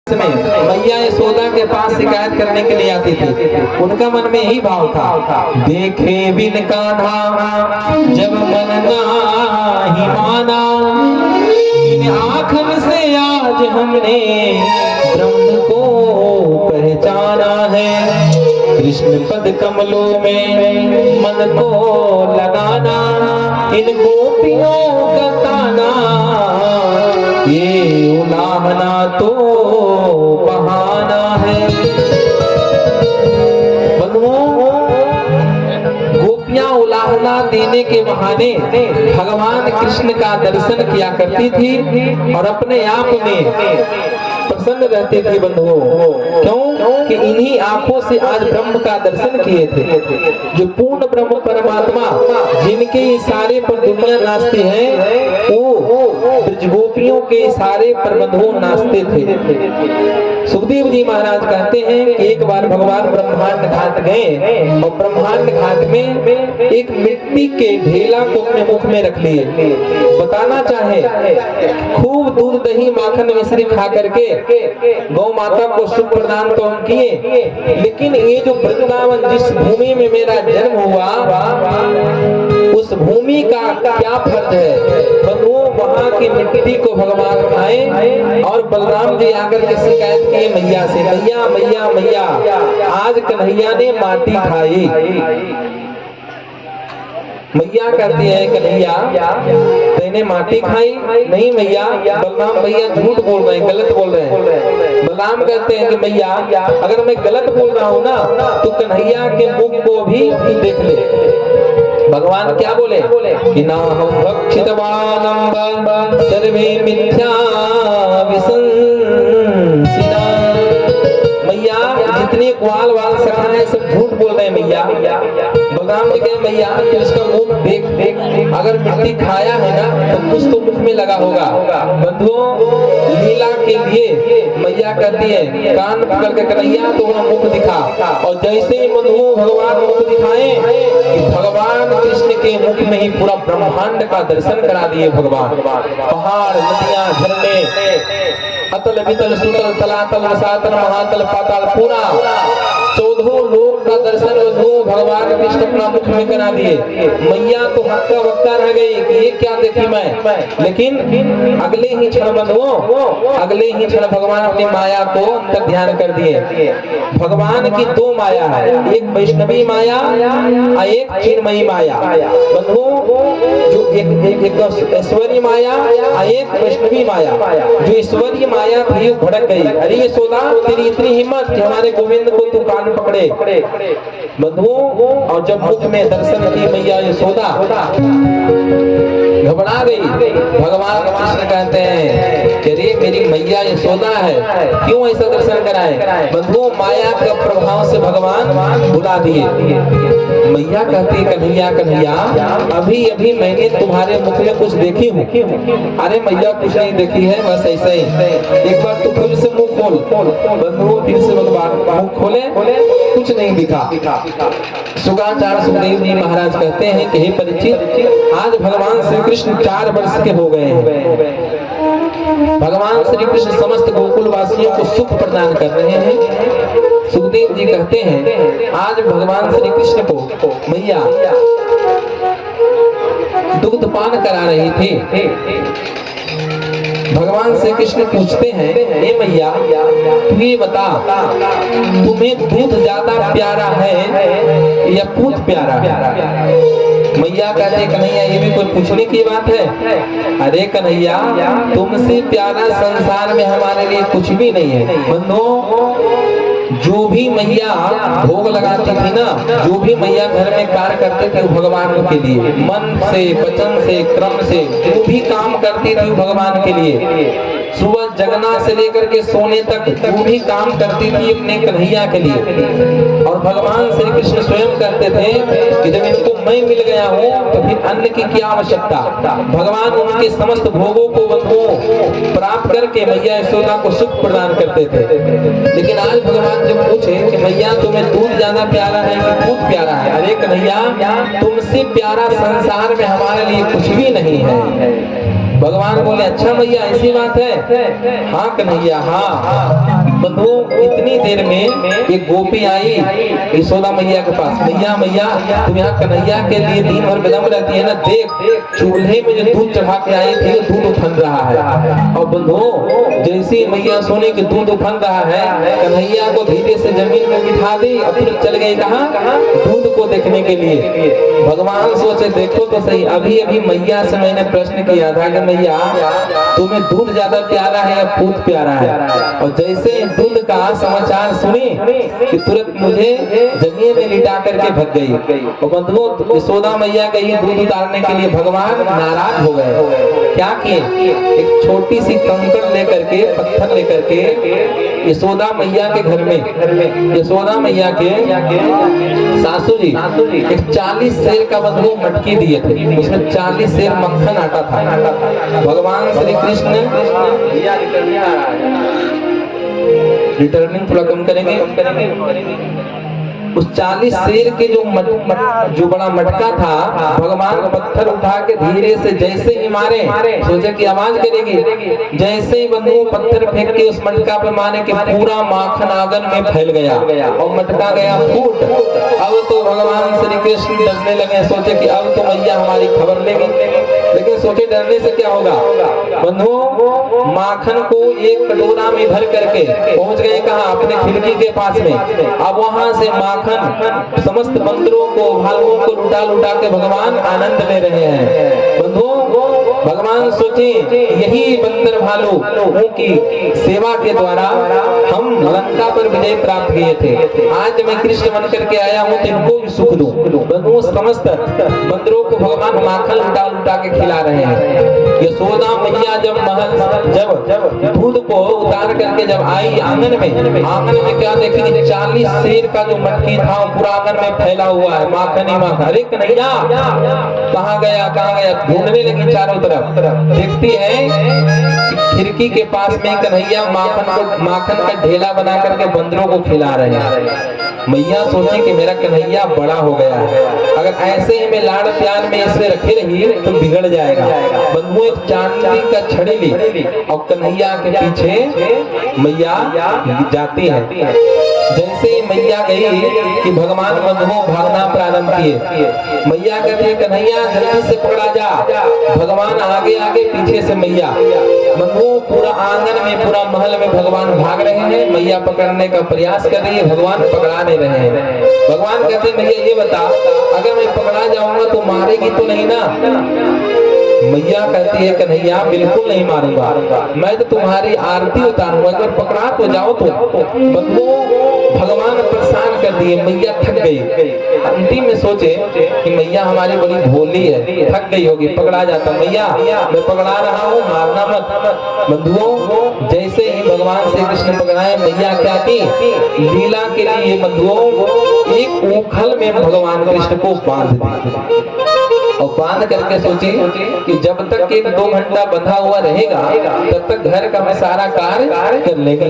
में मैया यशोदा के पास शिकायत करने के लिए आती थी। उनका मन में यही भाव था, देखे बिन कान्हा जब मन नाही माना, इन आँखन से आज हमने ब्रह्म को पहचाना है। कृष्ण पद कमलों में मन को लगाना, इन गोपियों का ताना ये उलाहना तो बहाना है। गोपियां उलाहना देने के बहाने भगवान कृष्ण का दर्शन किया करती थी और अपने आप में प्रसन्न रहती थी बंधुओं। क्यों कि इन्हीं आंखों से आज ब्रह्म का दर्शन किए थे। जो पूर्ण ब्रह्म परमात्मा जिनके इशारे पर दुनिया नाचती है, वो ब्रजगोपियों के इशारे पर बंधुओं नाचते थे। सुखदेव जी महाराज कहते हैं कि एक बार भगवान ब्रह्मांड घाट गए और ब्रह्मांड घाट में एक मिट्टी के ढेला को अपने मुख में रख लिए। बताना चाहे खूब दूध दही माखन मिश्री खा करके गौ माता को सुख प्रदान तो हम किए, लेकिन ये जो वृंदावन जिस भूमि में मेरा जन्म हुआ, उस भूमि का क्या फर्ज है। बंधुओं वहां की मिट्टी को भगवान खाए और बलराम जी आकर के शिकायत किए मैया से, मैया मैया मैया आज कन्हैया ने माटी खाई। मैया कहती है कन्हैया तेने माटी खाई? नहीं मैया, बलराम भैया झूठ बोल रहे हैं, गलत बोल रहे हैं। बलराम कहते हैं कि मैया अगर मैं गलत बोल रहा हूँ ना तो कन्हैया के मुख को भी देख ले। भगवान क्या बोले कि ना हम भक्षितवानम सर्वे मिथ्या विसंसिता। मैया जितने ग्वाल वाल सखा है सब झूठ बोल रहे हैं मैया। बलराम जी कहे मैया तो इसका मुख देख देख, अगर मिट्टी खाया है ना तो कुछ तो मुख में लगा होगा। बंधुओं लीला के लिए मैया कहती है कान पकड़ के कन्हैया तो वह मुख दिखा, और जैसे ही बंधुओं भगवान मुख दिखाए कि भगवान कृष्ण के मुख में ही पूरा ब्रह्मांड का दर्शन करा दिए भगवान। पहाड़ नदियां झरने अतल वितल सुतल तलातल रसातल महातल पाताल पूरा 14 लोक का दर्शन भगवान कृष्ण अपना मुख में करा दिए। मैया तो हक्का बक्का रह गई कि ये क्या देखी मैं, लेकिन अगले ही क्षण बंधुओं अगले ही क्षण भगवान अपनी माया को अंतर ध्यान कर दिए। भगवान की दो माया है, एक वैष्णवी माया और एक चिन्मयी माया। बंधुओं जो एक ऐश्वर्य माया और एक वैष्णवी माया। जो ऐश्वर्य माया थी वो भड़क गई, अरे यशोदा तेरी इतनी हिम्मत कि हमारे गोविंद को तू कान पकड़े। बंधुओं और जब मुख में दर्शन की मैया यशोदा घबरा गई। भगवान कृष्ण कहते हैं कि अरे मेरी मैया यशोदा है, क्यों ऐसा दर्शन कराए। बंधुओं माया के प्रभाव से भगवान बुला दिए। मैया कहती कन्हैया कन्हैया अभी अभी मैंने तुम्हारे मुख में कुछ देखी हूँ। अरे मैया कुछ नहीं देखी है, बस ऐसा ही, एक बार तू फिर से मुंह खोल। बंधुओं फिर से भगवान मुंह खोले, कुछ नहीं दिखा। सुगाचार्य सुखदेव जी महाराज कहते हैं कि हे परीक्षित आज भगवान श्री कृष्ण 4 वर्ष के हो गए हैं। भगवान श्री कृष्ण समस्त गोकुल वासियों को सुख प्रदान कर रहे हैं। सुखदेव जी कहते हैं आज भगवान श्री कृष्ण को मैया दुग्ध पान करा रही थी। भगवान श्री कृष्ण पूछते हैं हे मैया तू ये बता तुम्हें दूध ज्यादा प्यारा है या पूत प्यारा है। मैया कहते कन्हैया ये भी कोई पूछने की बात है। अरे कन्हैया तुमसे प्यारा संसार में हमारे लिए कुछ भी नहीं है। बंधुओं जो भी मैया भोग लगाती थी ना, जो भी मैया घर में कार्य करते थे भगवान के लिए, मन से वचन से क्रम से जो भी काम करती थी भगवान के लिए, सुबह जगना से लेकर के सोने तक जो भी काम करती थी अपने कन्हैया के लिए। और भगवान श्री कृष्ण स्वयं कहते थे कि जब इनको मैं मिल गया हूँ तो फिर अन्न की क्या आवश्यकता। भगवान उनके समस्त भोगों को बंधुओं प्राप्त करके मैया यशोदा को सुख प्रदान करते थे। लेकिन आज भगवान जब पूछे कि मैया तुम्हें दूध ज्यादा प्यारा है कि दूध प्यारा है, अरे कन्हैया तुमसे प्यारा संसार में हमारे लिए कुछ भी नहीं है। भगवान बोले अच्छा मैया ऐसी बात है? हाँ कन्हैया हाँ। बंधु इतनी देर में एक गोपी आई यशोदा मैया के पास, मैया मैया तुम यहाँ कन्हैया के लिए दिन भर विलम्ब रहती है ना, देख चूल्हे में जो दूध चढ़ा के आई थी दूध उफन रहा है। और बंधु जैसी मैया सोने के दूध उफन रहा है, कन्हैया को धीरे से जमीन में बिठा दी और फिर चल गई कहाँ? दूध को देखने के लिए। भगवान सोचे देखो तो सही, अभी अभी मैया से मैंने प्रश्न किया था कि मैया तुम्हें दूध ज्यादा प्यारा है या पूत प्यारा है? और जैसे दूध का समाचार सुनी कि तुरंत मुझे जमीन में लिटा करके भग गई। और बंधुओं यशोदा मैया का ये दूध उतारने के लिए भगवान नाराज हो गए। क्या किए? एक छोटी सी कंकड़ लेकर के, पत्थर लेकर के यशोदा मैया के घर में, यशोदा मैया के सासू जी एक 40 सेर का बंधु मटकी दिए थे, उसमें 40 सेर मक्खन आटा था। भगवान श्री कृष्ण रिटर्निंग थोड़ा कम करेंगे। उस 40 सेर के जो बड़ा मटका था, भगवान पत्थर उठा के धीरे से जैसे ही मारे, सोचे कि आवाज करेगी, जैसे ही बंधु पत्थर फेंक के उस मटका पे मारे कि पूरा माखन आंगन में फैल गया और मटका गया फूट। अब तो भगवान श्री कृष्ण डरने लगे, सोचे कि अब तो मैया हमारी खबर लेगी। लेकिन सोचे डरने से क्या होगा? बंधुओं माखन को एक कटोरा में भर करके पहुंच गए कहाँ? अपने खिड़की के पास में। अब वहां से माखन समस्त बंदरों को, भालुओं को लुटा लुटा के भगवान आनंद ले रहे हैं। बंधुओं भगवान सोचे यही बंदर भालू की सेवा के द्वारा हम लंका पर विजय प्राप्त किए थे, आज मैं कृष्ण बन करके आया हूँ तो इनको भी सुख दूं। बंधुओं समस्त बंदरों को भगवान माखन लुटा लुटा के खिला रहे हैं। यशोदा मैया जब दूध को उतार करके जब आई आंगन में क्या देखी? 40 सेर का जो मटकी था पूरा आंगन में फैला हुआ है, माखन ही माखन। अरे कन्हैया कहाँ गया? ढूंढने लगी चारों तरफ। देखती है खिड़की के पास में कन्हैया माखन का ढेला बना करके बंदरों को खिला रहे हैं। मैया सोची कि मेरा कन्हैया बड़ा हो गया है, अगर ऐसे ही मैं लाड़ प्यार में इसे रखे रही तो बिगड़ जाएगा। बंधु एक चांदी का छड़ी ली और कन्हैया के पीछे मैया जाती है। जैसे ही मैया गई कि भगवान बंधुओं भागना प्रारंभ किए। मैया कहती है कन्हैया जल्दी से पकड़ा जा। भगवान आगे आगे, पीछे से मैया। बंधुओं पूरा आंगन में, पूरा महल में भगवान भाग रहे हैं, मैया पकड़ने का प्रयास कर रही है, भगवान पकड़ा नहीं रहे हैं। भगवान कहते हैं मैया ये बता, अगर मैं पकड़ा जाऊंगा तो मारेगी तो नहीं ना? मैया कहती है कन्हैया बिल्कुल नहीं मारूंगा, मैं तो तुम्हारी आरती उतारूंगा, अगर पकड़ा तो जाओ। तो भगवान परेशान कर दिए, मैया थक गई। अंतिम में सोचे कि मैया हमारी बड़ी भोली है, थक गई होगी, पकड़ा जाता। मैया मैं पकड़ा रहा हूँ, मारना मत। बंधुओं जैसे ही भगवान श्री कृष्ण पकड़ाए, मैया क्या की? लीला के लिए बंधुओं एक ऊखल में भगवान कृष्ण को बांध दी और बांध करके सोची कि जब तक 1-2 घंटा बंधा हुआ रहेगा तब तक घर का मैं सारा कार्य कर लेगा।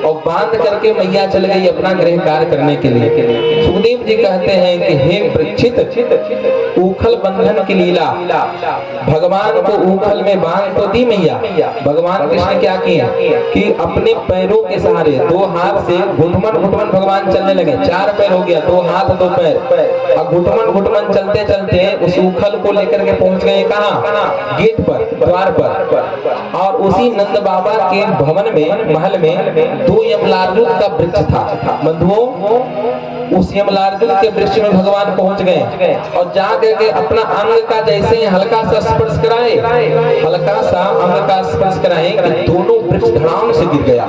और बांध करके मैया चल गई अपना गृह कार्य करने के लिए। सुखदेव जी कहते हैं कि हे परीक्षित, ऊखल बंधन की लीला, भगवान को ऊखल में बांध तो दी मैया। भगवान कृष्ण क्या किए कि अपने पैरों के सहारे 2 हाथ से घुटमन भगवान चलने लगे। 4 पैर हो गया, 2 हाथ 2 पैर, और घुटमन चलते चलते उस ऊखल को लेकर के पहुंच गए कहाँ? गेट पर, द्वार पर। और उसी नंद बाबा के भवन में, महल में 2 यमलार्जुन का वृक्ष था। बंधुओं उस यमलार्जुन के वृक्ष में भगवान पहुंच गए और जा करके अपना अंग का जैसे ही हल्का सा स्पर्श कराए, हल्का सा अंग का स्पर्श कराए कि दोनों वृक्ष धड़ाम से गिर गया।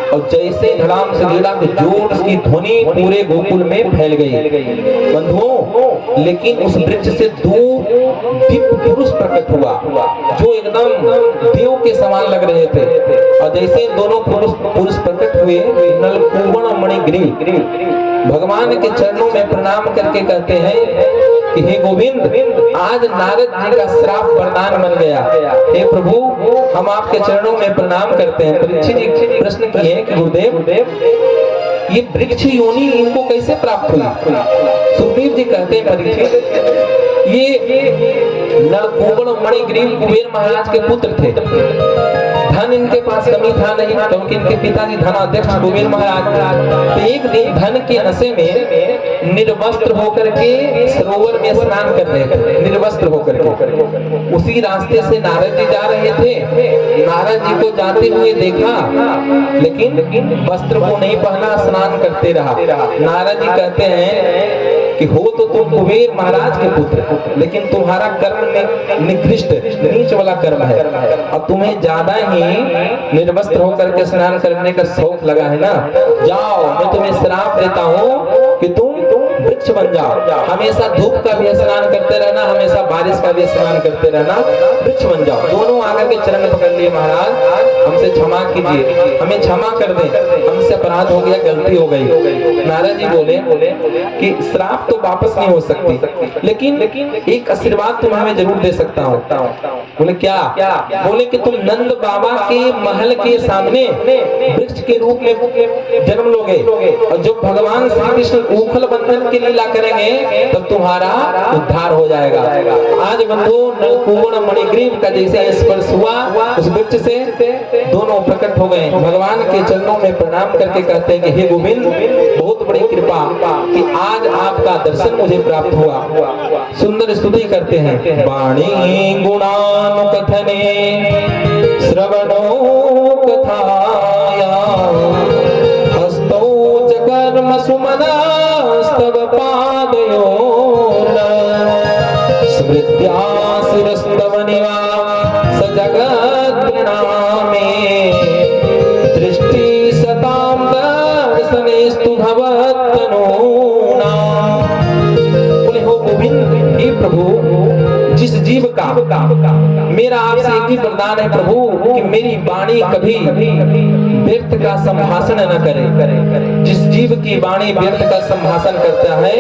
और जैसे धड़ाम से गिरा तो जोर की ध्वनि पूरे गोकुल में फैल गई। बंधुओं लेकिन उस वृक्ष से 2 दिव्य पुरुष प्रकट हुआ जो एकदम देव के समान लग रहे थे। और जैसे दोनों पुरुष प्रकट हुए, नलकूबर और मणिग्रीव भगवान के चरणों में प्रणाम करके कहते हैं कि हे गोविंद, आज नारद जी का श्राप वरदान बन गया। हे प्रभु हम आपके चरणों में प्रणाम करते हैं। परीक्षित जी प्रश्न किए कि गुरुदेव ये वृक्ष योनि इनको कैसे प्राप्त हुई? सुखदेव जी कहते हैं परीक्षित ये नलकूबर मणिग्रीव कुबेर महाराज के पुत्र थे। धन इनके पास कमी था नहीं, क्योंकि इनके पिताजी धनाध्यक्ष कुबेर महाराज। तो एक दिन धन के नशे में निर्वस्त्र होकर के सरोवर में स्नान कर रहे थे, निर्वस्त्र होकर के। उसी रास्ते से नारद जी जा रहे थे। नारद जी को जाते हुए देखा, लेकिन वस्त्र को नहीं पहना, स्नान करते रहा। नारद जी कहते हैं कि हो तो तुम कुबेर महाराज के पुत्र, लेकिन तुम्हारा कर्म में निकृष्ट नीच वाला कर्म है। अब तुम्हें ज्यादा ही निर्वस्त्र होकर के स्नान करने का शौक लगा है ना, जाओ मैं तुम्हें श्राप देता हूँ कि तुम वृक्ष बन जाओ। हमेशा धूप का भी स्नान करते रहना, हमेशा बारिश का भी स्नान करते रहना, वृक्ष बन जाओ। दोनों आकर के चरण पकड़ लिए, महाराज हमसे क्षमा कीजिए, हमें क्षमा कर दें, हमसे अपराध हो गया, गलती हो गई। नारद जी बोले कि श्राप तो वापस नहीं हो सकती, लेकिन एक आशीर्वाद तुम्हें मैं जरूर दे सकता हूँ। बोले क्या? बोले कि तुम नंद बाबा के महल के सामने वृक्ष के रूप में जन्म लोगे, और जब भगवान श्री कृष्ण ऊखल बंधन की लीला करेंगे तब तुम्हारा उद्धार हो जाएगा। आज बंधु नलकूबर मणिग्रीव का जैसे स्पर्श हुआ उस वृक्ष से, दोनों प्रकट हो गए। भगवान के चरणों में प्रणाम करके कहते हैं कि हे गोविंद, बहुत बड़ी कृपा कि आज आपका दर्शन मुझे प्राप्त हुआ। सुंदर स्तुति करते हैं। वाणी गुणानुकथने श्रवणो कथाया हस्तौ च कर्म सुमनास्तव पादयोर्न स्मृत्या शिरस्तव निवास जगत् प्रणामे दृष्टि सतां दर्शनेस्तु भवत्तनूनां। बोले हो गोविंद, हे प्रभु, जिस जीव का मेरा आपसे एक ही वरदान है प्रभु कि मेरी वाणी कभी व्यर्थ का संभाषण न करे। जिस जीव की वाणी व्यर्थ का संभाषण करता है,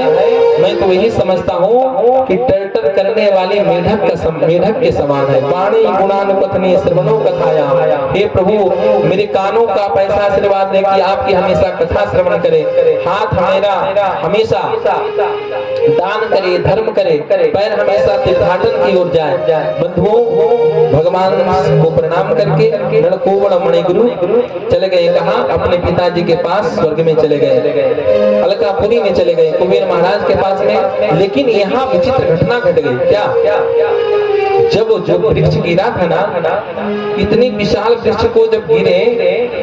मैं तो यही समझता हूँ कि टर्टर करने वाले मेढक के समान है। वाणी गुणानुकथनीय श्रवणो कथाया। हे प्रभु, मेरे कानों का पैसा आशीर्वाद दे कि आपकी हमेशा कथा श्रवण करे, हाथ मेरा हमेशा दान करे, धर्म करे, पैर हमेशा तीर्थाटन की ओर जाए। बंधुओं, भगवान को प्रणाम करके नलकूबर मणिग्रीव चले गए। कहा? अपने पिताजी के पास स्वर्ग में चले गए, अलकापुरी में चले गए, कुबेर महाराज के पास में। लेकिन यहाँ विचित्र घटना घट गई। क्या? जब वृक्ष गिरा था ना, इतनी विशाल वृक्ष को जब गिरे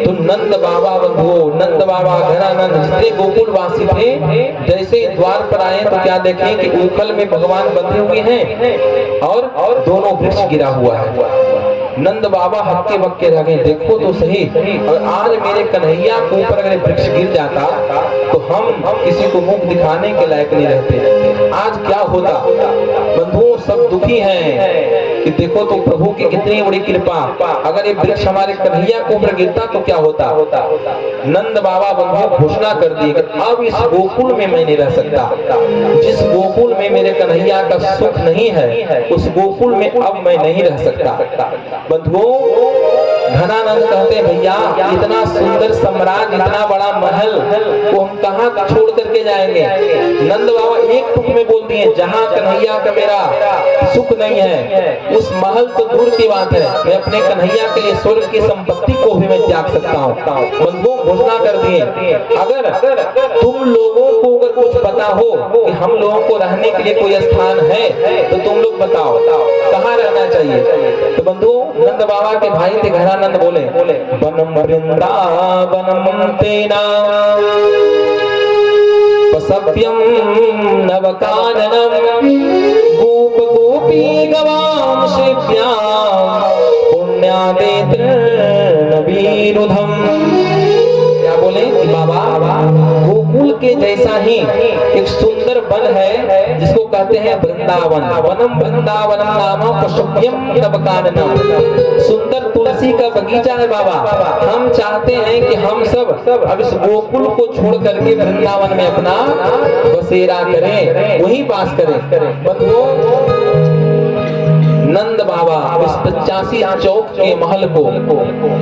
तो नंद बाबा बंधुओं, नंद बाबा घनानंद जितने गोकुल वासी थे, जैसे द्वार पर आए तो क्या देखें कि ऊखल में भगवान बंधे हुए हैं और दोनों वृक्ष गिरा हुआ है। नंद बाबा हक्के बक्के रह गए, देखो तो सही, और आज मेरे कन्हैया के ऊपर अगर वृक्ष गिर जाता तो हम किसी को मुख दिखाने के लायक नहीं रहते। आज क्या होता? बंधुओं, सब दुखी हैं कि देखो तो प्रभु की कितनी बड़ी कृपा, अगर ये वृक्ष हमारे कन्हैया के ऊपर गिरता तो क्या होता। नंद बाबा बंधु घोषणा कर दी कि अब इस गोकुल में मैं नहीं रह सकता। जिस गोकुल में मेरे कन्हैया का सुख नहीं है, उस गोकुल में अब मैं नहीं रह सकता। बंधुओं, घनानंद कहते भैया, इतना सुंदर साम्राज्य, इतना बड़ा महल को हम कहाँ छोड़ करके जाएंगे। नंद बाबा एक टुक में बोल दिए, जहाँ कन्हैया का मेरा सुख नहीं है, उस महल तो दूर की बात है, मैं अपने कन्हैया के लिए स्वर्ग की संपत्ति को भी मैं त्याग सकता हूँ। बंधुओं, घोषणा कर दिए, अगर तुम लोगों को अगर कुछ पता हो कि हम लोगों को रहने के लिए कोई स्थान है तो तुम लोग बताओ कहाँ रहना चाहिए। तो बंधुओं, नंद बाबा के भाई थे घनानंद, बोले वनम वृंदावनम तेना पसभ्यम नवकाननम गोप गोपी गवाम शिव्याम पुण्यादेत्र नवीरुधम। क्या बोले बाबा? गोकुल के जैसा ही एक सुंदर वन है जिसको कहते हैं वृंदावन। वनम वृंदावनम नाम पशुभ्यम नवकाननम। सुंदर तुलसी का बगीचा है बाबा। हम चाहते हैं कि हम सब अब इस गोकुल को छोड़ करके वृंदावन में अपना बसेरा करें, वहीं पास करें। बंधुओं, नंद बाबा इस 85 चौक के महल को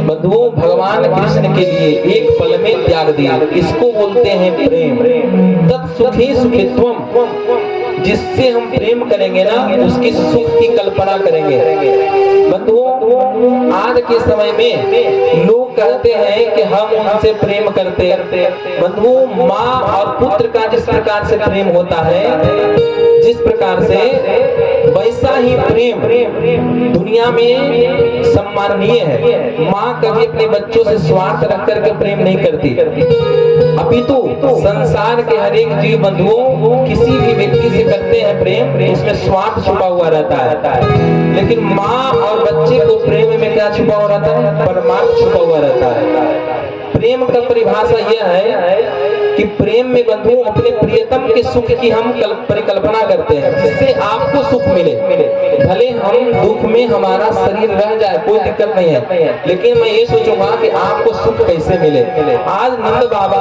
बंधुओं भगवान कृष्ण के लिए एक पल में त्याग दिया। इसको बोलते हैं प्रेम। तत्सुखी सुखित्वम। जिससे हम प्रेम करेंगे ना उसकी सुख की कल्पना करेंगे। बंधुओं, आज के समय में लोग कहते हैं कि हम उनसे प्रेम करते। बंधुओं, माँ और पुत्र का जिस प्रकार से प्रेम होता है, जिस प्रकार से वैसा ही प्रेम दुनिया में सम्माननीय है। माँ कभी अपने बच्चों से स्वार्थ रख करके प्रेम नहीं करती, अपितु संसार के हर एक जीव बंधुओं किसी भी व्यक्ति से करते हैं प्रेम, उसमें स्वार्थ छुपा हुआ रहता है। लेकिन माँ और बच्चे को प्रेम में क्या छुपा हुआ रहता है? परमार्थ छुपा हुआ रहता है। प्रेम का परिभाषा यह है कि प्रेम में बंधु अपने प्रियतम के सुख की हम परिकल्पना करते हैं, जिससे आपको सुख मिले। भले हम दुख में हमारा शरीर रह जाए, कोई दिक्कत नहीं है, लेकिन मैं ये सोचूंगा कि आपको सुख कैसे मिले। आज नंद बाबा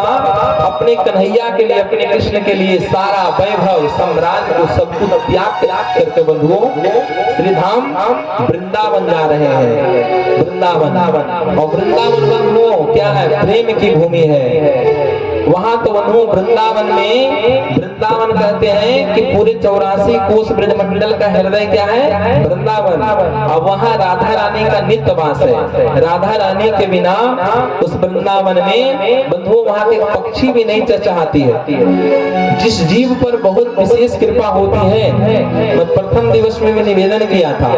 अपने कन्हैया के लिए, अपने कृष्ण के लिए सारा वैभव साम्राज्य को सब कुछ त्याग करके बंधुओं श्री धाम वृंदावन जा रहे हैं। वृंदावन, और वृंदावन बंधुओं क्या है? प्रेम की भूमि है। वहां तो बंधु वृंदावन में, वृंदावन कहते हैं कि पूरे 84 कोस ब्रजमंडल का हृदय क्या है? वृंदावन। और वहां राधा रानी का नित्य वास है। राधा रानी के बिना उस वृंदावन में बंधु वहां के पक्षी भी नहीं चहचहाती है। जिस जीव पर बहुत विशेष कृपा होती है, मैं प्रथम दिवस में भी निवेदन किया था,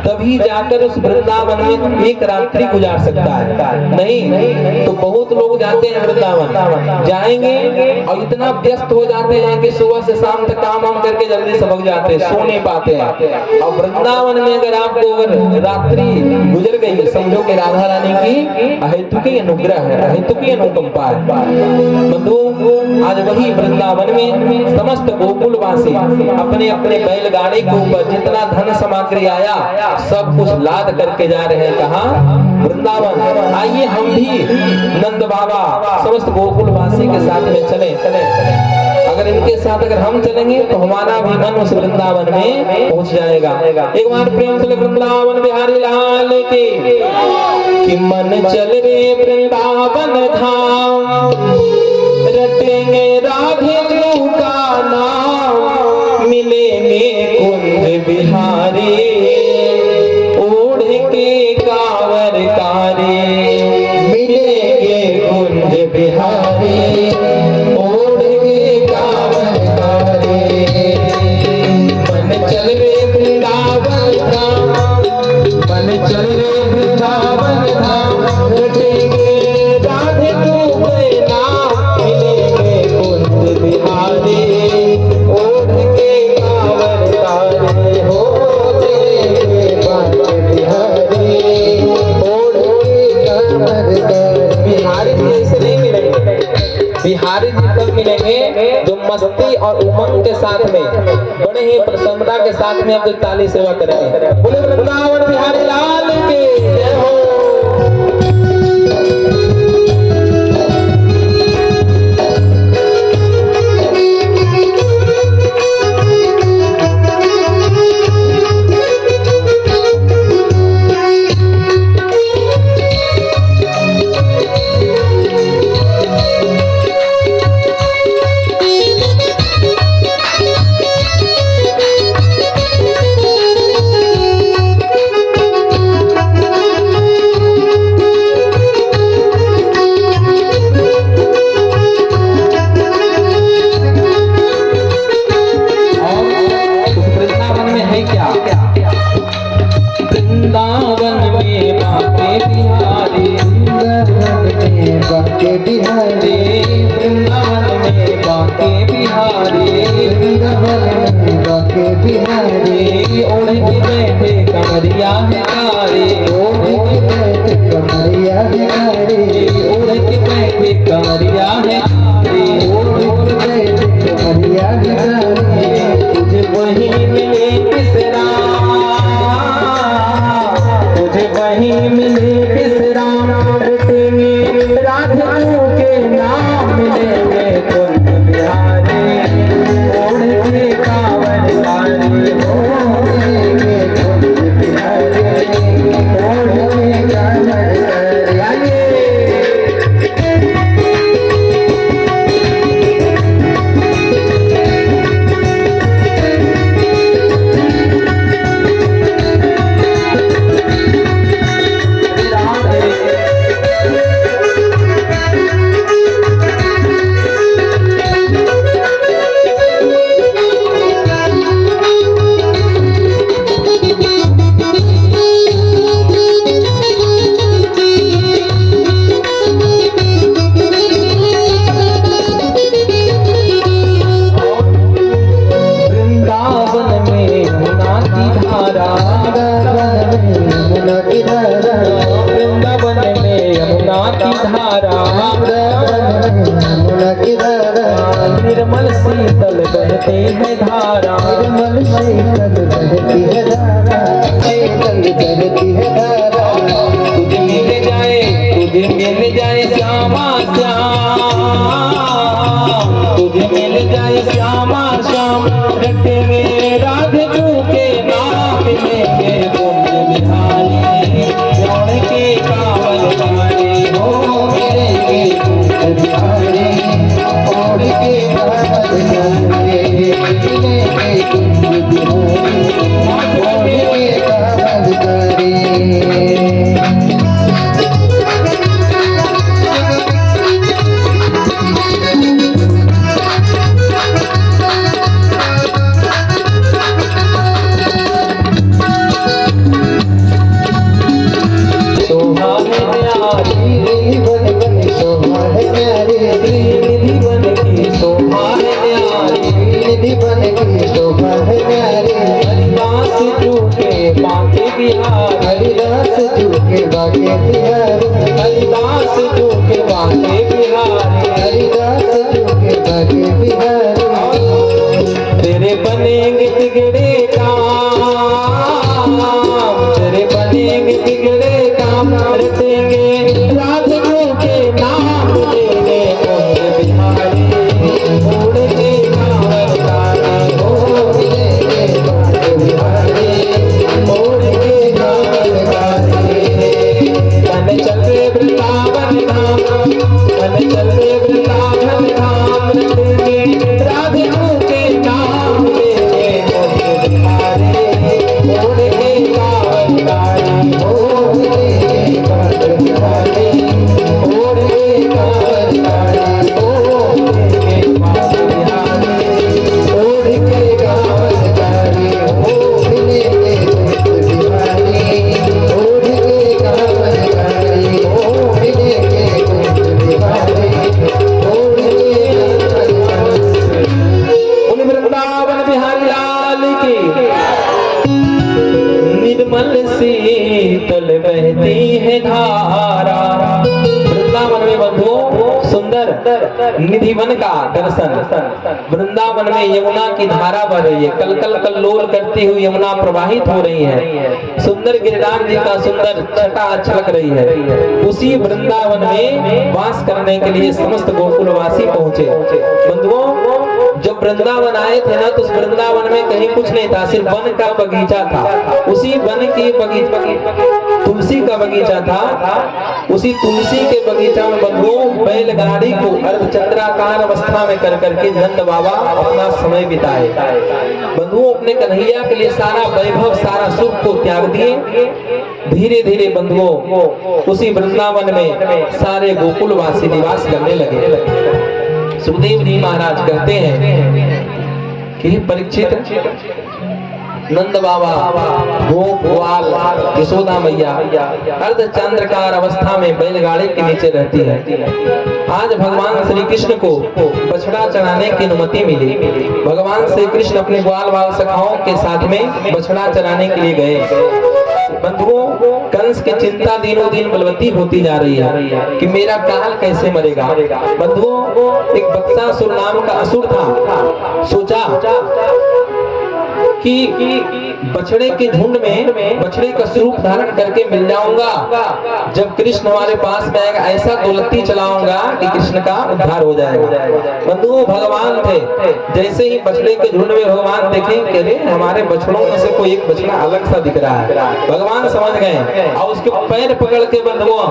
तभी जाकर उस वृंदावन में एक रात्रि गुजार सकता है। नहीं तो बहुत लोग जाते हैं वृंदावन, जाएंगे और इतना व्यस्त हो जाते हैं कि सुबह से शाम तक काम वाम करके जल्दी से भग जाते हैं, सो नहीं पाते हैं। और वृंदावन में अगर आपको अगर रात्रि गुजर गई, समझो कि राधा रानी की अहेतुकी अनुग्रह है, अहेतुकी अनुकंपा है। बंधु, आज वही वृंदावन में समस्त गोकुलवासी अपने अपने बैलगाड़ी के ऊपर जितना धन सामग्री आया सब कुछ लाद करके जा रहे हैं। कहाँ? वृंदावन। आइए हम भी नंद बाबा समस्त गोकुलवासी के साथ में चले। अगर इनके साथ अगर हम चलेंगे तो हमारा भी मन उस वृंदावन में पहुंच जाएगा। एक बार प्रेम से वृंदावन बिहारी लाल की कि मन चल रे वृंदावन धाम, रटेंगे राधे का नाम, मिलेंगे कुंज बिहारी, ओढ़ के कांवर कारे, मिलेंगे कुंज बिहारी, ओढ़ के कांवर कारे। मन चल रे वृंदावन धाम, मन चल रे वृंदावन धाम, रटेंगे राधे के नाम, मिलेंगे कुंज बिहारी, ओढ़ के कांवर कारे, हो बिहारी जी तब मिलेंगे जो मस्ती और उमंग के साथ में, बड़े ही प्रसन्नता के साथ में आपकी ताली सेवा करेंगे। बोले वृंदावन बिहारी लाल की जय हो। यमुना की धारा, निर्मल शीतल बहती है धारा, निर्मल शीतल बहती है धारा, शीतल बहती है धारा। तुझे मिल जाए श्यामा श्याम, तुझे मिल जाए श्यामा श्याम, रटेंगे राधे के नाम लेंगे कुंज बिहारी, प्यार के कावलधारी हो मेरे कुंज बिहारी, ओढ़ के कावलधारी, मेरे कुंज बिहारी, ओढ़ के कावलधारी। हरिदास जू के बाके बिहारी, हरिदास जू के बाके बिहारी, हरिदास जू के बाके बिहारी। तेरे बनेंगे बिगड़े काम, तेरे बनेंगे बिगड़े काम, रटेंगे राधे के नाम लेंगे कुंज बिहारी, उड़ के कावलधारी हो मेरे कुंज बिहारी, उड़ के कावलधारी। मन चले वृंदावन धाम, मन चले वृंदावन धाम, रटेंगे राधे के नाम लेंगे कुंज बिहारी, उड़ के कावलधारी हो मेरे कुंज बिहारी, उड़ के कावलधारी हो मेरे पास बिहारी, उड़ के कावलधारी हो मेरे कुंज बिहारी, ओढ़ के कावलधारी, मेरे कुंज बिहारी, ओढ़ के कावलधारी। उन वृंदावन बिहारी लाल की। निर्मल शीतल बहती है धारा। वृंदावन में बंधुओं सुंदर निधिवन का दर्शन। वृंदावन में यमुना की धारा बह रही है, कल कल कल्लोल करती हुई यमुना प्रवाहित हो रही है। सुंदर गिरिराज जी का सुंदर छटा छलक रही है। उसी वृंदावन में वास करने के लिए समस्त गोकुलवासी पहुंचे। बंधुओं, जब वृंदावन आए थे ना, तो उस वृंदावन में कहीं कुछ नहीं था, सिर्फ वन का बगीचा था। उसी वन की तुलसी का बगीचा था। उसी तुलसी के बगीचा में बंधुओं बैलगाड़ी को अर्धचंद्राकार अवस्था में कर करके नंद बाबा अपना समय बिताए। बंधुओं, अपने कन्हैया के लिए सारा वैभव सारा सुख को त्याग दिए। धीरे धीरे बंधुओं उसी वृंदावन में सारे गोकुलवासी निवास करने लगे। सुखदेव जी महाराज कहते हैं कि परीक्षित, नंद बाबा, गोप ग्वाल, यशोदा मैया अर्धचंद्राकार अवस्था में बैलगाड़ी के नीचे रहती है। आज भगवान श्री कृष्ण को बछड़ा चढ़ाने की अनुमति मिली। भगवान श्री कृष्ण अपने ग्वाल बाल सखाओं के साथ में बछड़ा चढ़ाने के लिए गए। बंधुओं, कंस की चिंता दिनों दिन बलवती होती जा रही है कि मेरा काल कैसे मरेगा। बंधुओं, एक बत्सासुर नाम का असुर था। सोचा कि बछड़े के झुंड में बछड़े का स्वरूप धारण करके मिल जाऊंगा। जब कृष्ण हमारे पास में आएगा, ऐसा दौलती चलाऊंगा कि कृष्ण का उद्धार हो जाएगा। बंधुओं, भगवान थे, जैसे ही बछड़े के झुंड में भगवान देखे कि अरे हमारे बछड़ों में से कोई एक बछड़ा अलग सा दिख रहा है। भगवान समझ गए और उसके पैर पकड़ के बंधुओं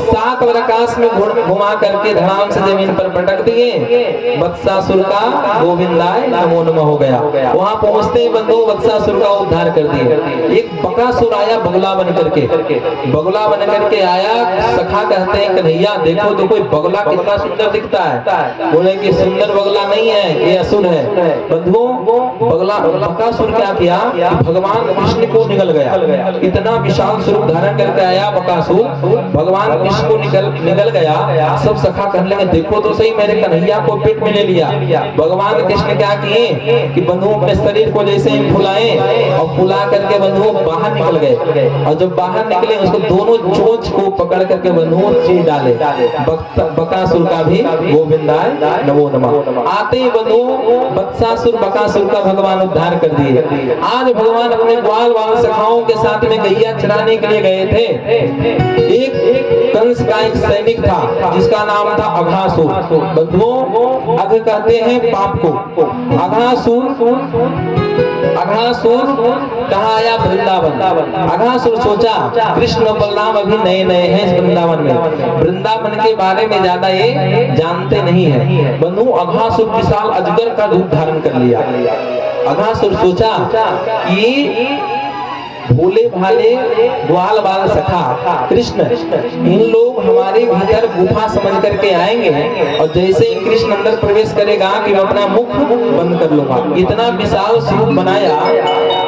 7 बार आकाश में घुमा करके धड़ाम से जमीन पर पटक दिए। वत्सासुर का गोविंदाय नमो नमः हो गया। वहां पहुंचते ही बंधुओं वत्सासुर का उद्धार कर दिए। एक बकासुर आया बगुला बन करके, बगुला बन करके आया। सखा कहते हैं कन्हैया देखो देखो बगुला कितना सुंदर दिखता है। बोले कि सुंदर बगुला नहीं है, ये असुर है। बंधुओं, बगुला बकासुर क्या किया कि भगवान कृष्ण को निगल गया। इतना विशाल स्वरूप धारण करके आया बकासुर, भगवान कृष्ण को निगल गया। सब सखा कहने लगे देखो तो सही मेरे कन्हैया को पेट में ले लिया। भगवान कृष्ण क्या किए कि बंधुओं अपने शरीर को जैसे फुलाए और फुला करके बंधुओं बाहर निकल गए। और जब बाहर निकले उसको दोनों चोंच को पकड़ करके बंधुओं चीर डाले। बकासुर का भी गोविंदाय नमो नमः। आते ही बंधुओं बत्सासुर बकासुर का भगवान उद्धार कर दिए। आज भगवान अपने ग्वाल वाल सखाओं के साथ में गैया चराने के लिए गए थे। एक कंस का एक सैनिक था जिसका नाम था अघासुर। बंधुओं अघ कहते हैं पाप को। अघासुर कहाँ आया? वृंदावन। अघासुर सोचा कृष्ण और बलराम अभी नए नए हैं इस वृंदावन में, वृंदावन के बारे में ज्यादा ये जानते नहीं है। बंधु अघासुर विशाल अजगर का रूप धारण कर लिया। अघासुर सोचा कि भोले भाले ग्वाल बाल सखा कृष्ण इन लोग हमारे भीतर गुफा समझ करके आएंगे और जैसे ही कृष्ण अंदर प्रवेश करेगा कि मैं अपना मुख बंद कर लूंगा। इतना विशाल स्वरूप बनाया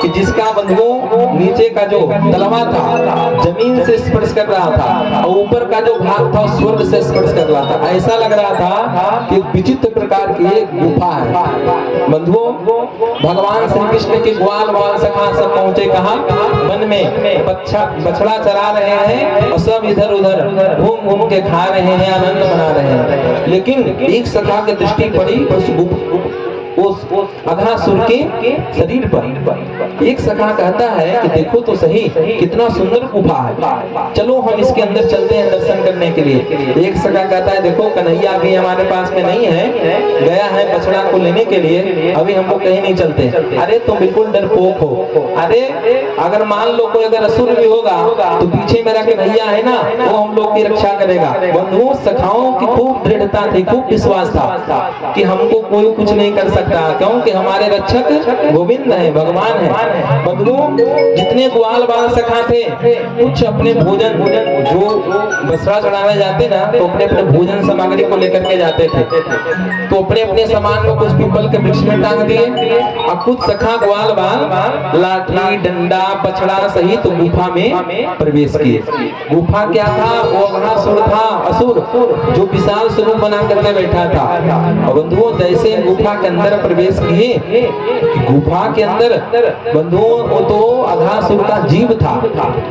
कि जिसका बंधुओं नीचे का जो तलवा था जमीन से स्पर्श कर रहा था और ऊपर का जो भाग था स्वर्ग से स्पर्श कर रहा था। ऐसा लग रहा था कि विचित्र प्रकार की एक गुफा है। बंधुओं भगवान श्री कृष्ण के ग्वाल बाल सखा सब पहुंचे कहा? वन में बछड़ा चरा रहे हैं और सब इधर उधर घूम घूम के खा रहे हैं, आनंद मना रहे हैं। लेकिन एक सखा की दृष्टि पड़ी उस अघासुर के शरीर पर। एक सखा कहता है कि देखो तो सही कितना सुंदर गुफा है, चलो हम इसके अंदर चलते हैं दर्शन करने के लिए। एक सखा कहता है देखो कन्हैया अभी हमारे पास में नहीं है, गया है बछड़ा को लेने के लिए, अभी हम लोग कहीं नहीं चलते। अरे तुम बिल्कुल डरपोक हो। अरे अगर मान लो कोई अगर असुर भी होगा तो पीछे मेरा कन्हैया है ना, वो हम लोग की रक्षा करेगा। बंधुओं सखाओं की खूब दृढ़ता थी, खूब विश्वास था कि हमको कोई कुछ नहीं कर सकता, क्योंकि हमारे रक्षक गोविंद है, भगवान है। बंधुओं जितने ग्वाल बाल सखा थे कुछ अपने भोजन जो बछड़ा चढ़ाने जाते ना तो अपने अपने भोजन सामग्री को लेकर के जाते थे, तो अपने अपने सामान को कुछ पीपल के वृक्ष में टांग दिए और कुछ सखा ग्वाल बाल लाठी डंडा बछड़ा सहित तो गुफा में प्रवेश किए। गुफा क्या था? वो अघासुर था, असुर जो विशाल स्वरूप बना करके बैठा था। और बंधुओं जैसे गुफा के अंदर प्रवेश किए, गुफा के अंदर बंधुओं वो तो अघासुर का जीव था।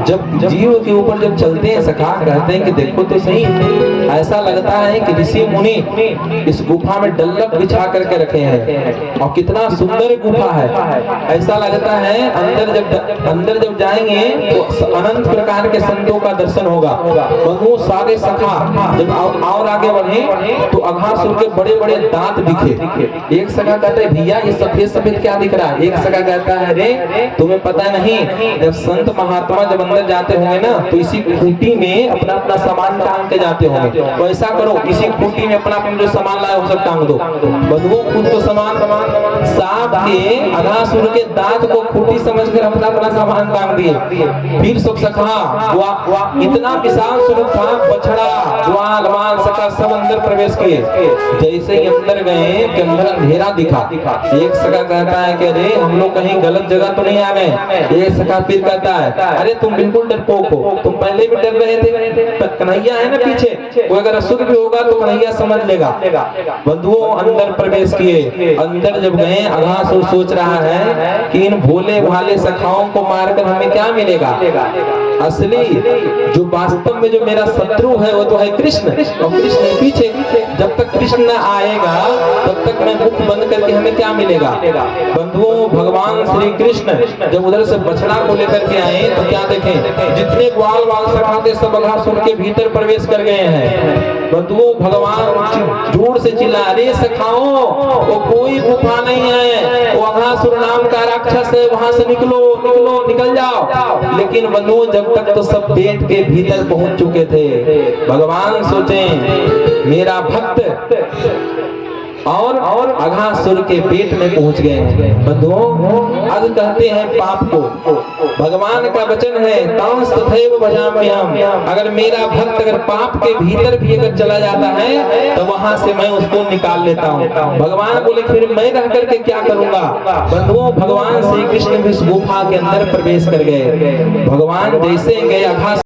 जब जीव के ऊपर जब चलते हैं सखा कहते हैं कि देखो तो सही, ऐसा लगता है कि ऋषि मुनि इस गुफा में डल्लक बिछा करके रखे हैं और कितना सुंदर गुफा है। ऐसा लगता है अंदर जब जाएंगे तो अनंत प्रकार के संतों का दर्शन होगा। बंधुओं सारे सखा जब और आगे बढ़े तो अघासुर के बड़े बड़े दांत दिखे। एक सखा कहता है भैया ये सफेद सफेद क्या दिख रहा है? एक सखा कहता है अरे तुम्हें पता नहीं, जब संत महात्मा जब अंदर जाते होंगे ना तो इसी खूंटी में अपना अपना सामान टांग के जाते होंगे। तो ऐसा करो इसी खूंटी में अपना जो सामान लाए हो सब टांग दो। बंधुओं खुद तो सामान सांप के अघासुर के दांत को खूंटी समझकर अपना अपना सामान टांग दिए। फिर सब सखा इतना विशाल स्वरूप था, बछड़ा ग्वाल बाल सखा सब अंदर प्रवेश किए। जैसे ही अंदर गए कि अंदर अंधेरा दिखा। एक सखा कहता है कि अरे हम लोग कहीं गलत जगह तो नहीं आ गए। एक सखा फिर कहता है अरे तुम बिल्कुल डरपोक हो, तुम पहले भी डर रहे थे, कन्हैया है ना पीछे, वो अगर असुर भी होगा तो कन्हैया समझ लेगा। बंधुओं अंदर प्रवेश किए। अंदर जब गए अघासुर सोच रहा है कि इन भोले भाले सखाओं को मारकर हमें क्या मिलेगा? असली जो वास्तव में जो मेरा शत्रु है वो तो है कृष्ण, और कृष्ण पीछे। जब तक कृष्ण न आएगा तब तक मैं मुख बंद करके हमें क्या मिलेगा? बंधुओं भगवान श्री कृष्ण जब उधर से बछड़ा को लेकर के आए तो क्या देखें, जितने ग्वाल बाल सखा थे सब अघासुर के भीतर प्रवेश कर गए हैं। बंधुओं भगवान जोर से चिल्ला अरे सखाओ वो कोई गुफा नहीं है, वो अघासुर नाम का राक्षस है, वहां से निकलो निकलो निकल जाओ। लेकिन बंधुओं जब तक तो सब पेट के भीतर पहुंच चुके थे। भगवान सोचे मेरा भक्त और अघासुर के पेट में पहुंच गए। बंधुओं अब कहते हैं पाप को, भगवान का वचन है तांस तथैव भजाम्यहम्, अगर मेरा भक्त अगर पाप के भीतर भी अगर चला जाता है तो वहां से मैं उसको निकाल लेता हूँ। भगवान बोले फिर मैं रह करके क्या करूंगा? बंधुओं भगवान श्री कृष्ण भी इस गुफा के अंदर प्रवेश कर गए। भगवान जैसे गए अघासुर